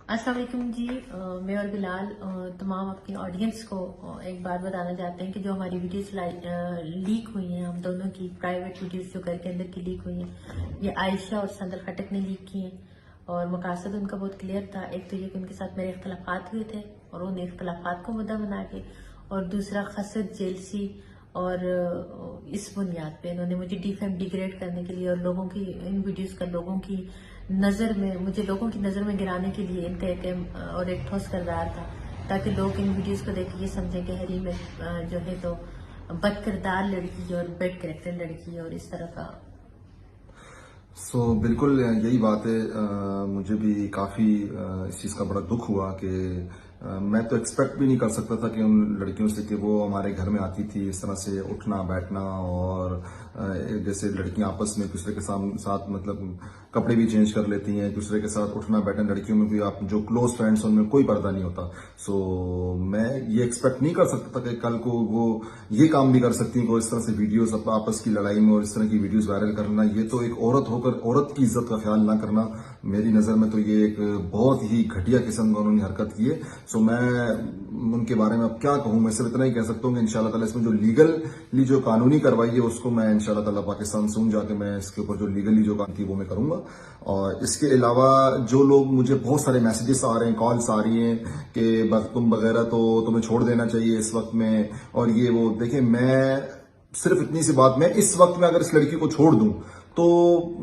अस्सलाम वालेकुम जी। मैं और बिलाल तमाम अपनी ऑडियंस को एक बात बताना चाहते हैं कि जो हमारी वीडियोस लीक हुई हैं, हम दोनों की प्राइवेट वीडियोस जो घर के अंदर की लीक हुई हैं, ये आयशा और संदल खटक ने लीक की हैं। और मकासद उनका बहुत क्लियर था। एक तो ये कि उनके साथ मेरे इख्तलाफात हुए थे और उन इख्तलाफात को मुद्दा बना के, और दूसरा खसद जेलसी, और इस बुनियाद पे इन्होंने मुझे डिग्रेड करने के लिए और लोगों की इन वीडियोस का लोगों की नजर में मुझे लोगों की नजर में गिराने के लिए इनका एक ठोस किरदार था, ताकि लोग इन वीडियोस को देख के ये समझें कि हरीम जो है तो बद किरदार लड़की और बेड कैरेक्टर लड़की और इस तरह का। बिल्कुल यही बात है। मुझे भी काफ़ी इस चीज़ का बड़ा दुख हुआ कि मैं तो एक्सपेक्ट भी नहीं कर सकता था कि उन लड़कियों से कि वो हमारे घर में आती थी इस तरह से उठना बैठना, और जैसे लड़कियां आपस में एक दूसरे के साथ मतलब कपड़े भी चेंज कर लेती हैं, एक दूसरे के साथ उठना बैठना। लड़कियों में भी आप जो क्लोज फ्रेंड्स उनमें कोई पर्दा नहीं होता। मैं ये एक्सपेक्ट नहीं कर सकता था कि कल को वो ये काम भी कर सकती हैं, इस तरह से वीडियोस आपस की लड़ाई में और इस तरह की वीडियोस वायरल करना। ये तो एक औरत होकर औरत की इज्जत का ख्याल ना करना, मेरी नजर में तो ये एक बहुत ही घटिया किस्म का उन्होंने हरकत की है। मैं उनके बारे में अब क्या कहूं, मैं सिर्फ इतना ही कह सकता हूं कि इंशाल्लाह ताला इसमें जो लीगली जो कानूनी कार्रवाई है उसको मैं इंशाल्लाह ताला पाकिस्तान से जाके मैं इसके ऊपर जो लीगली जो काम थी वो मैं करूंगा। और इसके अलावा जो लोग मुझे बहुत सारे मैसेजेस आ रहे हैं, कॉल्स आ रही हैं कि तुम वगैरह तो तुम्हें छोड़ देना चाहिए इस वक्त में, और ये वो। देखिए, मैं सिर्फ इतनी सी बात, मैं इस वक्त में अगर इस लड़की को छोड़ दूं तो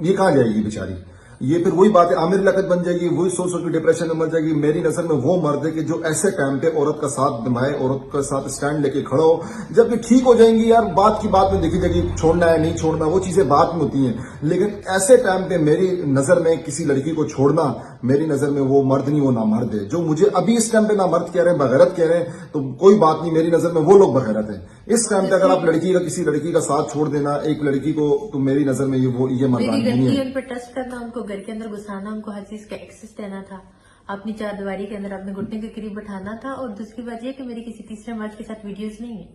ये कहां जाएगी बेचारी। ये फिर वही बात है, आमिर लियाकत बन जाएगी, वही सोच सोच के डिप्रेशन में मर जाएगी। मेरी नजर में वो मर्द है कि जो ऐसे टाइम पे औरत का साथ निभाए, औरत का साथ स्टैंड लेके खड़ा हो। जब ये ठीक हो जाएंगी यार, बात की बात में देखी जाएगी, छोड़ना है नहीं छोड़ना, वो चीजें बात में होती हैं। लेकिन ऐसे टाइम पे मेरी नजर में किसी लड़की को छोड़ना, मेरी नजर में वो मर्द नहीं, वो ना मर्द है। जो मुझे अभी इस टाइम पे ना मर्द कह रहे हैं, बगैरत कह रहे हैं, तो कोई बात नहीं, मेरी नजर में वो लोग बगैरत है। इस टाइम पे अगर आप किसी लड़की का साथ छोड़ देना एक लड़की को, तो मेरी नजर में ये मर्दानी नहीं है। उन पर ट्रस्ट करना, उनको घर के अंदर घुसाना, उनको हर चीज का एक्सेस देना था, अपनी चारदीवारी के अंदर अपने घुटने के करीब बैठाना था। और दूसरी बात यह कि मेरी किसी तीसरे मर्द के साथ वीडियोस नहीं है।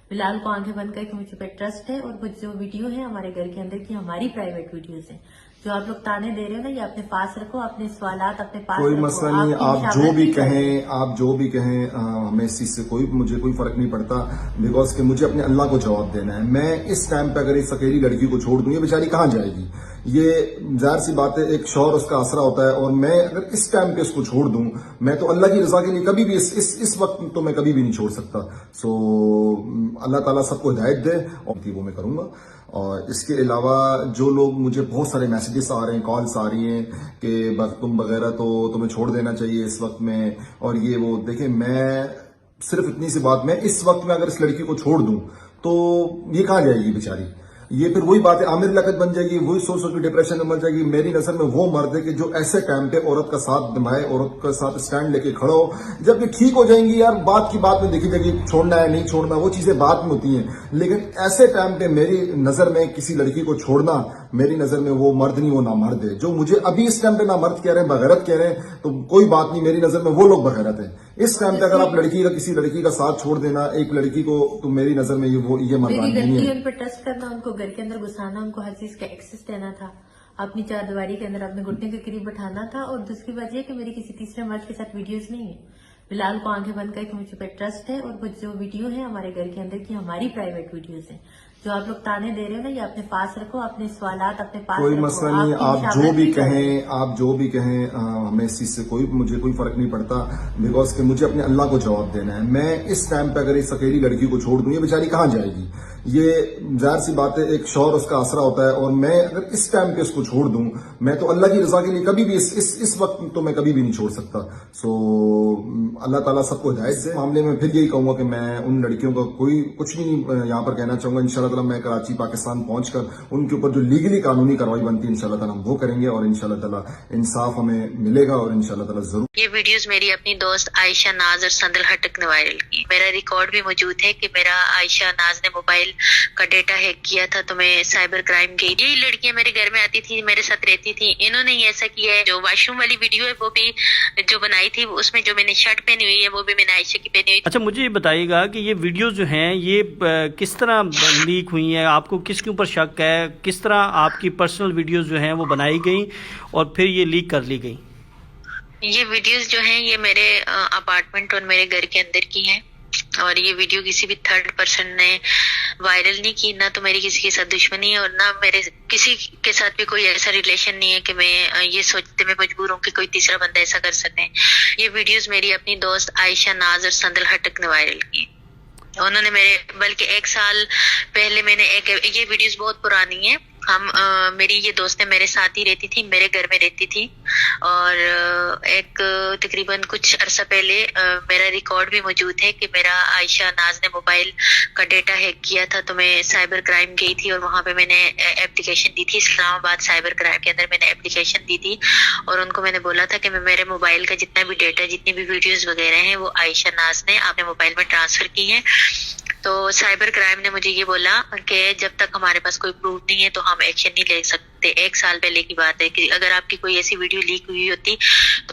बिलाल को आंखें बंद करके मुझे पे ट्रस्ट है, और वो जो वीडियो है हमारे घर के अंदर की हमारी प्राइवेट वीडियोस है। जो आप लोग ताने दे रहे हो ना, ये अपने पास रखो, अपने सवालात अपने पास कोई रखो। मसला नहीं, आप जो भी कहें हमें इस चीज से मुझे कोई फर्क नहीं पड़ता, बिकॉज कि मुझे अपने अल्लाह को जवाब देना है। मैं इस टाइम पे अगर इस अकेली लड़की को छोड़ दूं, ये बेचारी कहां जाएगी। ये जाहिर सी बात है, एक शौहर उसका आसरा होता है, और मैं अगर इस टाइम पे उसको छोड़ दूं, मैं तो अल्लाह की रजा के लिए कभी भी इस वक्त तो मैं कभी भी नहीं छोड़ सकता। अल्लाह ताला सबको हिदायत दे, और वो मैं करूंगा। और इसके अलावा जो लोग मुझे बहुत सारे मैसेजेस आ रहे हैं, कॉल्स आ रही हैं कि तुम वगैरह तो तुम्हें छोड़ देना चाहिए इस वक्त में, और ये वो। देखिए, मैं सिर्फ इतनी सी बात, मैं इस वक्त में अगर इस लड़की को छोड़ दूं तो ये कहां जाएगी बेचारी। ये फिर वही बात है, आमिर लियाकत बन जाएगी, वही सोच सोच के डिप्रेशन में मर जाएगी। मेरी नजर में वो मर्द है कि जो ऐसे टाइम पे औरत का साथ निभाए, औरत का साथ स्टैंड लेके खड़ा हो। जब ये ठीक हो जाएंगी यार, बात की बात में देखी जाएगी, छोड़ना है नहीं छोड़ना, वो चीजें बात में होती हैं। लेकिन ऐसे टाइम पे मेरी नजर में किसी लड़की को छोड़ना, मेरी नजर में वो मर्द नहीं, वो ना मर्द है। जो मुझे अभी इस टाइम पे ना मर्द कह रहे हैं, बगैरत कह रहे हैं, तो कोई बात नहीं, मेरी नजर में वो लोग बगैरत है। इस टाइम पे अगर आप किसी लड़की का साथ छोड़ देना एक लड़की को, तो मेरी नजर में ये मर्दानी नहीं है। उन पर ट्रस्ट करना, उनको घर के अंदर घुसाना, उनको हर चीज का एक्सेस देना था, अपनी चारदीवारी के अंदर अपने घुटने के करीब बैठाना था। और दूसरी बात यह कि मेरी किसी तीसरे मर्द के साथ वीडियोस नहीं है। बिलाल को आंखें बंद करके मुझे पे ट्रस्ट है, और वो जो वीडियो है हमारे घर के अंदर की हमारी प्राइवेट वीडियोस है। जो आप लोग ताने दे रहे हो ना, ये अपने पास रखो, अपने सवालात अपने पास कोई रखो। मसला नहीं, आप जो भी कहें हमें इस चीज से मुझे कोई फर्क नहीं पड़ता, बिकॉज कि मुझे अपने अल्लाह को जवाब देना है। मैं इस टाइम पे अगर इस अकेली लड़की को छोड़ दूं, ये बेचारी कहां जाएगी। ये जाहिर सी बात है, एक शौहर उसका आसरा होता है, और मैं अगर इस टाइम पे उसको छोड़ दूं, मैं तो अल्लाह की रजा के लिए कभी भी इस वक्त तो मैं कभी भी नहीं छोड़ सकता। अल्लाह ताला सबको हिदायत दे। मामले में फिर यही कहूंगा कि मैं उन लड़कियों का कुछ भी नहीं यहाँ पर कहना चाहूंगा। इंशाल्लाह ताला मैं कराची पाकिस्तान पहुंचकर उनके ऊपर जो लीगली कानूनी कार्रवाई बनती है इंशाल्लाह ताला हम वो करेंगे, और इंशाल्लाह ताला इंसाफ हमें मिलेगा, और इंशाल्लाह ताला जरूर। ये वीडियोस मेरी अपनी दोस्त आयशा नाज और संदल खटक ने वायरल की। मेरा रिकॉर्ड भी मौजूद है कि मेरा आयशा नाज ने मोबाइल का डेटा हैक किया था, तो मैं साइबर क्राइम गई। यही लड़कियां मेरे घर में आती थी, मेरे साथ रहती थी। इन्होंने ही ऐसा किया है। जो वॉशरूम वाली वीडियो है वो भी जो बनाई थी, उसमें जो मैंने शर्ट पहनी हुई है वो भी मैंने आयशा की पहनी हुई। अच्छा, मुझे ये बताइएगा कि ये वीडियो जो हैं ये किस तरह लीक हुई हैं, आपको किसके ऊपर शक है, किस तरह आपकी पर्सनल वीडियोस जो हैं वो बनाई गई और फिर ये लीक कर ली गई। یہ ویڈیوز جو ہیں یہ میرے اپارٹمنٹ اور میرے گھر کے اندر کی ہیں، اور یہ ویڈیو کسی بھی تھرڈ پرسن نے وائرل نہیں کی، نہ تو میری کسی کے ساتھ دشمنی ہے اور نہ میرے کسی کے ساتھ بھی کوئی ایسا ریلیشن نہیں ہے کہ میں یہ سوچتے میں مجبور ہوں کہ کوئی تیسرا بندہ ایسا کر سکے۔ یہ ویڈیوز میری اپنی دوست عائشہ ناز اور سندل ہٹک نے وائرل کی۔ انہوں نے میرے بلکہ 1 سال پہلے میں نے یہ ویڈیوز بہت پرانی ہیں، میری یہ دوست میرے ساتھ ہی رہتی تھی، میرے گھر میں رہتی تھی، اور تقریباً کچھ عرصہ پہلے میرا ریکارڈ بھی موجود ہے کہ میرا عائشہ ناز نے موبائل کا ڈیٹا ہیک کیا تھا، تو میں سائبر کرائم گئی تھی اور وہاں پہ میں نے اپلیکیشن دی تھی، اسلام آباد سائبر کرائم کے اندر میں نے اپلیکیشن دی تھی، اور ان کو میں نے بولا تھا کہ میں میرے موبائل کا جتنا بھی ڈیٹا، جتنی بھی ویڈیوز وغیرہ ہیں وہ عائشہ ناز نے اپنے موبائل میں ٹرانسفر کی ہیں۔ تو سائبر کرائم نے مجھے یہ بولا کہ جب تک ہمارے پاس کوئی پروف نہیں ہے تو ہم ایکشن نہیں لے سکتے۔ 1 سال پہلے کی بات ہے کہ اگر آپ کی کوئی ایسی ویڈیو لیک ہوئی ہوتی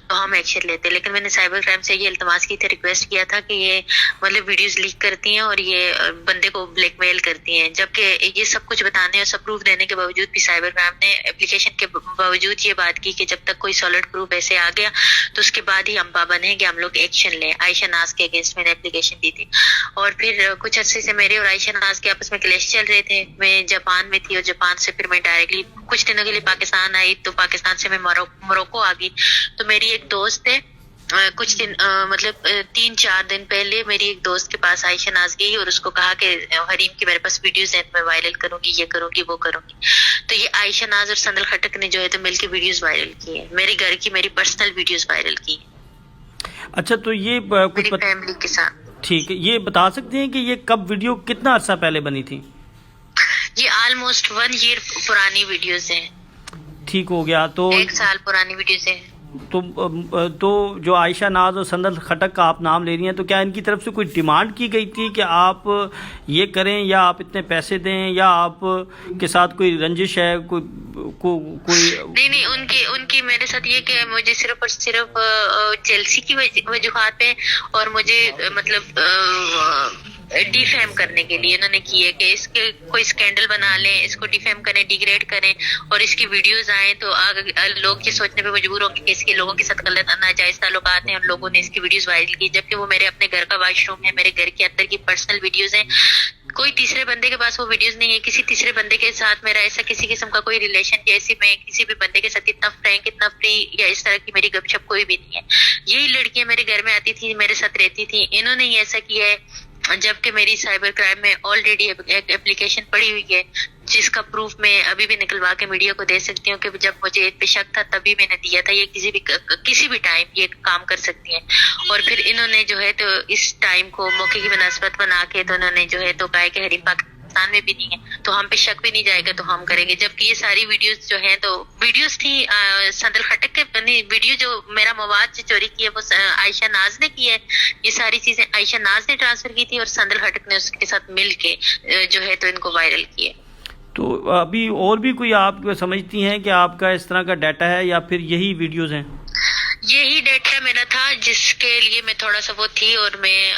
تو ہم ایکشن لیتے، لیکن میں نے سائبر کرائم سے یہ التماس کی تھی، ریکویسٹ کیا تھا کہ یہ مطلب ویڈیوز لیک کرتی ہیں اور یہ بندے کو بلیک میل کرتی ہیں، جبکہ یہ سب کچھ بتانے اور سب پروف دینے کے باوجود بھی سائبر کرائم نے اپلیکیشن کے باوجود یہ بات کی کہ جب تک کوئی سالڈ پروف ایسے آ گیا تو اس کے بعد ہی ہم پابند ہیں کہ ہم لوگ ایکشن لیں۔ عائشہ ناز کے اگینسٹ میں نے اپلیکیشن دی تھی، اور پھر کچھ عرصے سے میرے اور عائشہ ناز کے آپس میں کلیش چل رہے تھے۔ میں جاپان میں تھی اور جاپان سے پھر میں ڈائریکٹلی کچھ دنوں کے لیے پاکستان آئی، تو پاکستان سے میں موروکو آ گئی۔ تو میری ایک دوست ہے، کچھ دن مطلب 3-4 دن پہلے میری ایک دوست کے پاس عائشہ ناز گئی اور اس کو کہا کہ حریم کی میرے پاس ویڈیوز ہیں، میں وائرل کروں گی، یہ کروں گی، وہ کروں گی۔ تو یہ عائشہ ناز اور سندل خٹک نے جو ہے تو مل کے ویڈیوز وائرل کی ہیں، میرے گھر کی، میری پرسنل ویڈیوز وائرل کی ہیں اچھا، تو یہ میری فیملی کے ساتھ۔ ٹھیک ہے، یہ بتا سکتے ہیں کہ یہ کب ویڈیو کتنا عرصہ پہلے بنی تھی؟ یہ آلموسٹ 1 ایئر پرانی ویڈیوز ہیں، ٹھیک ہو گیا۔ تو 1 سال پرانی ویڈیوز ہیں۔ تو جو عائشہ ناز اور سندل خٹک کا آپ نام لے رہی ہیں، تو کیا ان کی طرف سے کوئی ڈیمانڈ کی گئی تھی کہ آپ یہ کریں یا آپ اتنے پیسے دیں یا آپ کے ساتھ کوئی رنجش ہے، کوئی نہیں، ان کی میرے ساتھ یہ کہ مجھے صرف اور صرف جیلسی کی وجوہات پہ اور مجھے مطلب ڈیفیم کرنے کے لیے انہوں نے کی ہے کہ اس کے کوئی اسکینڈل بنا لیں، اس کو ڈیفیم کریں، ڈیگریڈ کریں، اور اس کی ویڈیوز آئیں تو لوگ یہ سوچنے پہ مجبور ہوں کہ اس کے لوگوں کے ساتھ غلط ناجائز تعلقات ہیں، اور لوگوں نے اس کی ویڈیوز وائرل کی، جبکہ وہ میرے اپنے گھر کا واش روم ہے، میرے گھر کے اندر کی پرسنل ویڈیوز ہیں۔ کوئی تیسرے بندے کے پاس وہ ویڈیوز نہیں ہے، کسی تیسرے بندے کے ساتھ میرا ایسا کسی قسم کا کوئی ریلیشن، جیسے میں کسی بھی بندے کے ساتھ اتنا فرینک، اتنا فری یا اس طرح کی میری گپ شپ کوئی بھی نہیں ہے۔ یہی لڑکیاں میرے گھر میں آتی تھی، میرے ساتھ رہتی تھی، انہوں نے ہی ایسا کیا ہے، جبکہ میری سائبر کرائم میں آلریڈی ایک اپلیکیشن پڑی ہوئی ہے جس کا پروف میں ابھی بھی نکلوا کے میڈیا کو دے سکتی ہوں کہ جب مجھے پہ شک تھا تبھی میں نے دیا تھا، یہ کسی بھی ٹائم یہ کام کر سکتی ہیں۔ اور پھر انہوں نے جو ہے تو اس ٹائم کو موقع کی مناسبت بنا کے تو انہوں نے جو ہے تو کہا کہ حریم پاکستان میں بھی نہیں ہے تو ہم پہ شک بھی نہیں جائے گا تو ہم کریں گے، جبکہ یہ ساری ویڈیوز جو ہیں تو ویڈیوز تھی سندل خٹک کے، ویڈیو جو میرا مواد سے چوری کی ہے وہ عائشہ ناز نے کی ہے، یہ ساری چیزیں عائشہ ناز نے ٹرانسفر کی تھی اور سندل خٹک نے اس کے ساتھ مل کے جو ہے تو ان کو وائرل کیا۔ تو ابھی اور بھی کوئی آپ سمجھتی ہیں کہ آپ کا اس طرح کا ڈیٹا ہے یا پھر یہی ویڈیوز ہیں؟ یہی ڈیٹا میرا تھا جس کے لیے میں تھوڑا سا وہ تھی، اور میں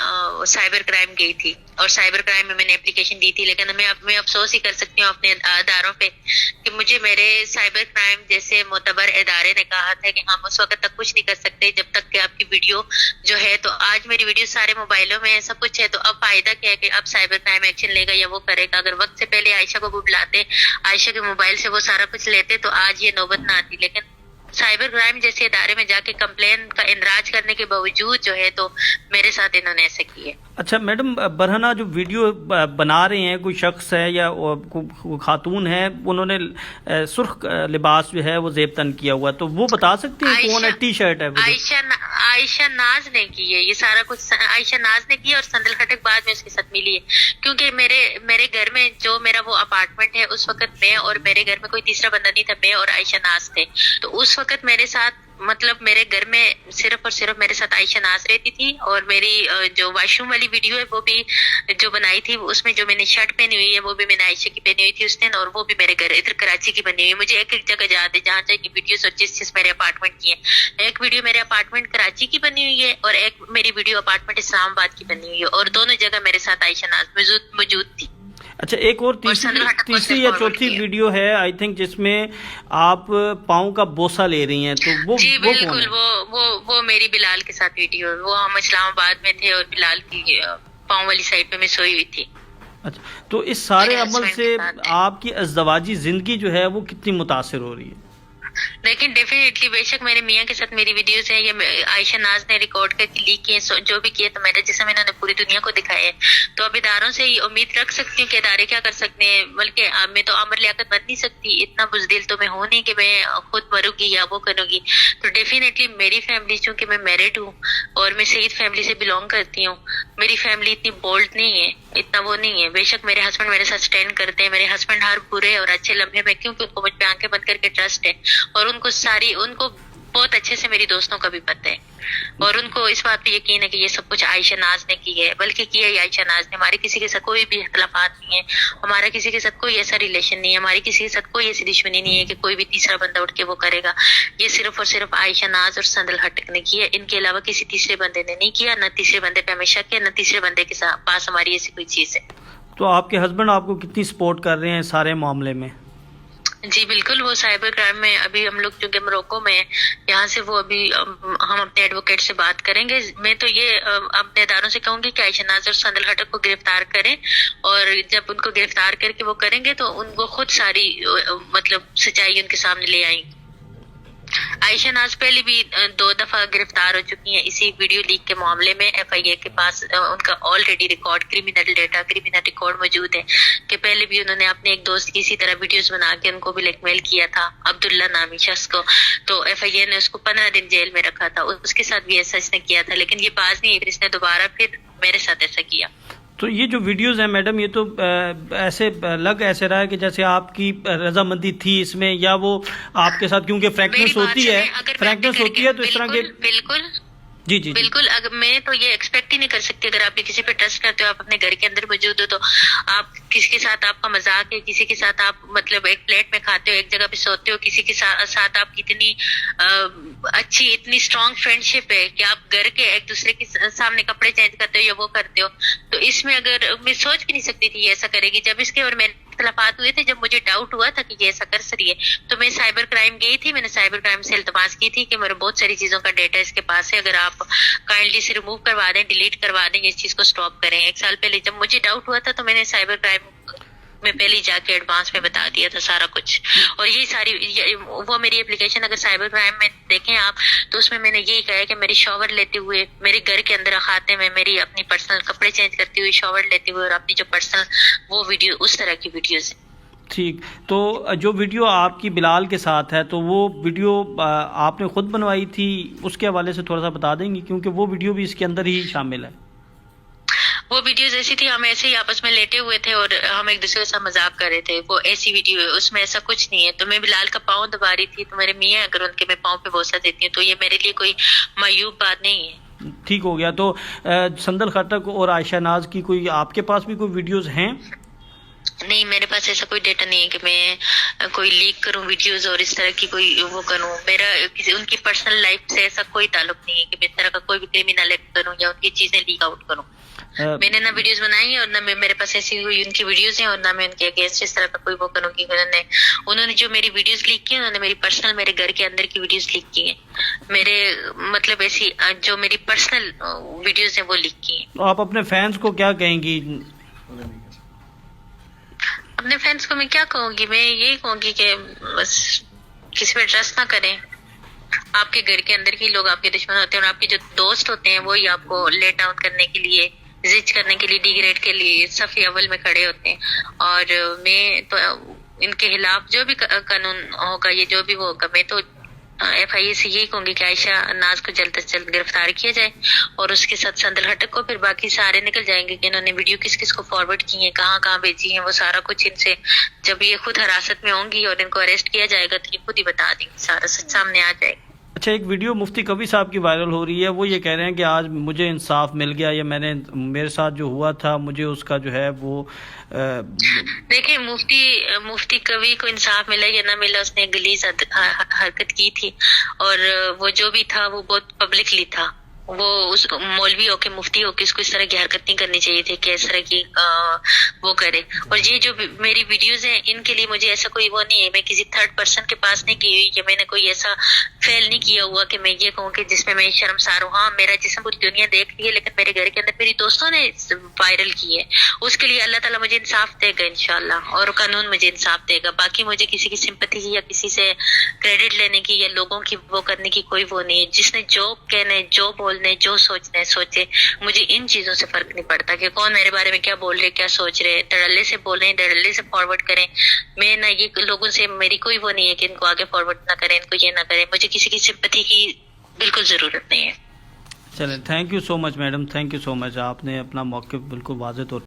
سائبر کرائم گئی تھی اور سائبر کرائم میں نے اپلیکیشن دی تھی، لیکن میں افسوس ہی کر سکتی ہوں اپنے اداروں پہ کہ مجھے میرے سائبر کرائم جیسے معتبر ادارے نے کہا تھا کہ ہم اس وقت تک کچھ نہیں کر سکتے جب تک کہ آپ کی ویڈیو جو ہے تو آج میری ویڈیو سارے موبائلوں میں ہے، سب کچھ ہے، تو اب فائدہ کیا ہے کہ اب سائبر کرائم ایکشن لے گا یا وہ کرے گا۔ اگر وقت سے پہلے عائشہ کو بلاتے، عائشہ کے موبائل سے وہ سارا کچھ لیتے تو آج یہ نوبت نہ آتی، لیکن سائبر کرائم جیسے ادارے میں جا کے کمپلین کا اندراج کرنے کے باوجود جو ہے تو میرے ساتھ انہوں نے ایسا کیا۔ اچھا میڈم، برہنہ جو ویڈیو بنا رہے ہیں، کوئی شخص ہے یا خاتون ہے، انہوں نے سرخ لباس جو ہے وہ زیب تن کیا ہوا، تو وہ بتا سکتے ہیں کون ہے؟ ٹی شرٹ ہے عائشہ ناز نے کی ہے، یہ سارا کچھ عائشہ ناز نے کیا، اور سندل خٹک بعد میں اس کے ساتھ ملی ہے، کیونکہ میرے گھر میں جو میرا وہ اپارٹمنٹ ہے اس وقت میں اور میرے گھر میں کوئی تیسرا بندہ نہیں تھا، میں اور عائشہ ناز تھے، تو اس وقت میرے ساتھ مطلب میرے گھر میں صرف اور صرف میرے ساتھ عائشہ ناز رہتی تھی، اور میری جو واش روم والی ویڈیو ہے وہ بھی جو بنائی تھی اس میں جو میں نے شرٹ پہنی ہوئی ہے وہ بھی میں نے عائشہ کی پہنی ہوئی تھی اس دن، اور وہ بھی میرے گھر ادھر کراچی کی بنی ہوئی ہے۔ مجھے ایک جگہ یاد ہے جہاں کی ویڈیوز اور جس میرے اپارٹمنٹ کی ہے، ایک ویڈیو میرے اپارٹمنٹ کراچی کی بنی ہوئی ہے اور ایک میری ویڈیو اپارٹمنٹ اسلام آباد کی بنی ہوئی ہے، اور دونوں جگہ میرے ساتھ عائشہ ناز موجود تھی۔ अच्छा, एक और तीसरी या चौथी वीडियो है आई थिंक जिसमें आप पाँव का बोसा ले रही हैं, तो वो जी वो कौन बिल्कुल, है? वो मेरी बिलाल के साथ वीडियो है। वो हम इस्लामाबाद में थे और बिलाल की पाँव वाली साइड पे मैं सोई हुई थी। अच्छा, तो इस सारे मेरे अमल husband से के साथ है। आपकी अज़दवाजी जिंदगी जो है वो कितनी मुतासिर हो रही है? लेकिन डेफिनेटली बेशक मेरे मियाँ के साथ मेरी वीडियोस है, ये आयशा नाज ने रिकॉर्ड करके लीक किए, जो भी किए, तो मेरे जिसमें इन्होंने पूरी दुनिया को दिखाया है। तो अब इदारों से ये उम्मीद रख सकती हूँ कि इदारे क्या कर सकते हैं, बल्कि मैं तो अमर लियाकत बन नहीं सकती, इतना बुज़दिल तो मैं हूँ नहीं कि मैं खुद मरूंगी या वो करूंगी। तो डेफिनेटली मेरी फैमिली, चूंकि मैं मैरिड हूँ और मैं सईद फैमिली से बिलोंग करती हूँ, मेरी फैमिली इतनी बोल्ड नहीं है, इतना वो नहीं है। बेशक मेरे हस्बैंड मेरे साथ स्टैंड करते हैं, मेरे हस्बैंड हर बुरे और अच्छे लम्हे में, क्योंकि उनको मुझ पे आंखें बंद करके ट्रस्ट है, और उनको बहुत अच्छे से मेरी दोस्तों का भी पता है, और उनको इस बात पे यकीन है कि ये सब कुछ आयशा नाज ने की है, बल्कि किया ही आयशा नाज ने। हमारे किसी के साथ कोई भी इख्तलाफात नहीं है, हमारा किसी के साथ कोई ऐसा रिलेशन नहीं है, हमारी किसी के साथ कोई ऐसी दुश्मनी नहीं है कि कोई भी तीसरा बंदा उठ के वो करेगा। ये सिर्फ और सिर्फ आयशा नाज और संदल हटक ने किया, इनके अलावा किसी तीसरे बंदे ने नहीं किया। न तीसरे बंदे पे हमें शक है, न तीसरे बंदे के पास हमारी ऐसी कोई चीज है। तो आपके हस्बैंड आपको कितनी सपोर्ट कर रहे हैं सारे मामले में? जी बिल्कुल, वो साइबर क्राइम में अभी हम लोग चूंकि मोरक्को में हैं, यहाँ से वो अभी हम अपने एडवोकेट से बात करेंगे। मैं तो ये अपने इदारों से कहूंगी कि आयशा नाज और संदल हटक को गिरफ्तार करें, और जब उनको गिरफ्तार करके वो करेंगे तो उनको खुद सारी मतलब सच्चाई उनके सामने ले आएंगे। आयशा नाज पहले भी 2 दफा गिरफ्तार हो चुकी हैं इसी वीडियो लीक के मामले में। FIA के पास उनका ऑलरेडी रिकॉर्ड, क्रिमिनल रिकॉर्ड मौजूद है कि पहले भी उन्होंने अपने एक दोस्त की इसी तरह वीडियोस बना के उनको ब्लैकमेल किया था, अब्दुल्ला नामी शख्स को। तो FIA ने उसको 15 दिन जेल में रखा था, उसके साथ भी ऐसा इसने किया था, लेकिन ये बाज नहीं, फिर इसने दोबारा फिर मेरे साथ ऐसा किया। तो ये जो वीडियोस हैं मैडम, ये तो ऐसे रहा है कि जैसे आपकी रजामंदी थी इसमें, या वो आपके साथ क्योंकि फ्रैंकनेस होती है तो इस तरह के बिल्कुल जी बिल्कुल। अगर मैं तो ये एक्सपेक्ट ही नहीं कर सकती, अगर आप किसी पे ट्रस्ट करते हो, आप अपने घर के अंदर मौजूद हो, तो आप किसी के साथ आपका मजाक है, किसी के साथ आप मतलब एक प्लेट में खाते हो, एक जगह पे सोते हो, किसी के साथ आप इतनी अच्छी, इतनी स्ट्रांग फ्रेंडशिप है कि आप घर के एक दूसरे के सामने कपड़े चेंज करते हो या वो करते हो। तो इसमें अगर मैं सोच भी नहीं सकती थी ये ऐसा करेगी। जब इसके और मेरे इख्तलाफात हुए थे, जब मुझे डाउट हुआ था कि ये ऐसा कर रही है, तो मैं साइबर क्राइम गई थी, मैंने साइबर क्राइम से इल्तमास की थी कि मेरे बहुत सारी चीजों का डेटा इसके पास है, अगर आप काइंडली से रिमूव करवा दें, डिलीट करवा दें, इस चीज को स्टॉप करें। 1 साल पहले जब मुझे डाउट हुआ था तो मैंने साइबर क्राइम में पहले जाके एडवांस में बता दिया था सारा कुछ। और वो मेरी एप्लीकेशन अगर साइबर क्राइम में देखें आप, तो उसमें मैंने यही कहा है कि मेरी शॉवर लेते हुए, मेरे घर के अंदर खाते में मेरी अपनी पर्सनल कपड़े चेंज करती हुई, शॉवर लेते हुए, और अपनी जो पर्सनल वो वीडियो, उस तरह की वीडियोज है। ठीक, तो जो वीडियो आपकी बिलाल के साथ है, तो वो वीडियो आपने खुद बनवाई थी, उसके हवाले से थोड़ा सा बता देंगी, क्योंकि वो वीडियो भी इसके अंदर ही शामिल है। वो वीडियोस ऐसी थी, हम ऐसे ही आपस में लेटे हुए थे और हम एक दूसरे के साथ मजाक कर रहे थे, वो ऐसी वीडियो है, उसमें ऐसा कुछ नहीं है। तो मैं बिलाल का पाँव दबा रही थी, तो मेरे मियाँ अगर उनके मैं पाँव पे बोसा देती हूँ तो ये मेरे लिए कोई मायूब बात नहीं है। ठीक हो गया। तो संदल खटक और आयशा नाज की कोई आपके पास भी कोई वीडियोस हैं? नहीं, मेरे पास ऐसा कोई डेटा नहीं है कि मैं कोई लीक करूं वीडियोस और इस तरह की कोई वो करूं। मेरा उनकी पर्सनल लाइफ से ऐसा कोई ताल्लुक नहीं है कि मैं इस तरह का कोई भी क्रिमिनल एक्ट करूं या उनकी चीजें लीक आउट करूं। मैंने ना वीडियोस बनाई है और ना मेरे पास ऐसी कोई उनकी वीडियोस हैं, और ना मैं उनके अगेंस्ट इस तरह का कोई वो करूं कि उन्होंने जो मेरी वीडियोस लीक की, उन्होंने मेरी पर्सनल, मेरे घर के अंदर की वीडियोस लीक की है, मेरे मतलब ऐसी जो मेरी पर्सनल वीडियोस हैं वो लीक की है। तो आप अपने फैंस को क्या कहेंगी? अपने फैंस को मैं क्या कहूंगी, मैं यही कहूंगी कि बस किसी पे ट्रस्ट ना करें। आपके घर के अंदर ही लोग आपके दुश्मन होते हैं, और आपके जो दोस्त होते हैं वही आपको लेट डाउन करने के लिए, जिच करने के लिए, डिग्रेड के लिए सफ़े अव्वल में खड़े होते हैं। और मैं तो इनके खिलाफ जो भी कानून होगा, ये जो भी वो होगा, मैं तो FIA से यही कहूंगी कि आयशा नाज को जल्द से जल्द गिरफ्तार किया जाए, और उसके साथ संदल हटक को। फिर बाकी सारे निकल जाएंगे कि इन्होंने वीडियो किस किस को फॉरवर्ड की है, कहाँ कहाँ भेजी है, वो सारा कुछ इनसे जब ये खुद हिरासत में होंगी और इनको अरेस्ट किया जाएगा तो ये खुद ही बता देंगे, सारा सच सामने आ जाएगा। अच्छा, एक वीडियो मुफ्ती कवी साहब की वायरल हो रही है, वो ये कह रहे हैं कि आज मुझे इंसाफ मिल गया, या मेरे साथ जो हुआ था मुझे उसका जो है वो देखिए, मुफ्ती कवि को इंसाफ मिला या ना मिला, उसने गलीज हरकत की थी, और वो जो भी था वो बहुत पब्लिकली था, वो उस मौलवी हो के मुफ्ती हो के इसको इस तरह की हरकत नहीं करनी चाहिए थी कि इस तरह की वो करे। और ये जो मेरी वीडियोस हैं इनके लिए मुझे ऐसा कोई वो नहीं है, मैं किसी थर्ड पर्सन के पास नहीं गई हुई कि मैंने कोई ऐसा फेल नहीं किया हुआ कि मैं ये कहूँ कि जिसमें मैं शर्मसार हूँ। हाँ, मेरा जिस्म पूरी दुनिया देख रही है, लेकिन मेरे घर के अंदर मेरी दोस्तों ने वायरल की है। उसके लिए अल्लाह ताला मुझे इंसाफ देगा इंशाल्लाह, और कानून मुझे इंसाफ देगा। बाकी मुझे किसी की सिंपैथी की या किसी से क्रेडिट लेने की या लोगों की वो करने की कोई वो नहीं है। जिसने जो कहना है, जो बोलना है, जो सोचना है सोचे। मुझे इन चीजों से फर्क नहीं पड़ता कि कौन मेरे बारे में क्या बोल रहे, क्या सोच रहे। धड़ल्ले से बोलें, धड़ल्ले से फॉरवर्ड करें। मैं ना ये लोगों से मेरी कोई वो नहीं है कि इनको आगे फॉरवर्ड ना करें, इनको ये ना करें। मुझे किसी की सिंपैथी की बिल्कुल जरूरत नहीं है। चलें, thank you so much madam, thank you so much. आपने अपना मौक़िफ़ बिल्कुल वाज़ेह तौर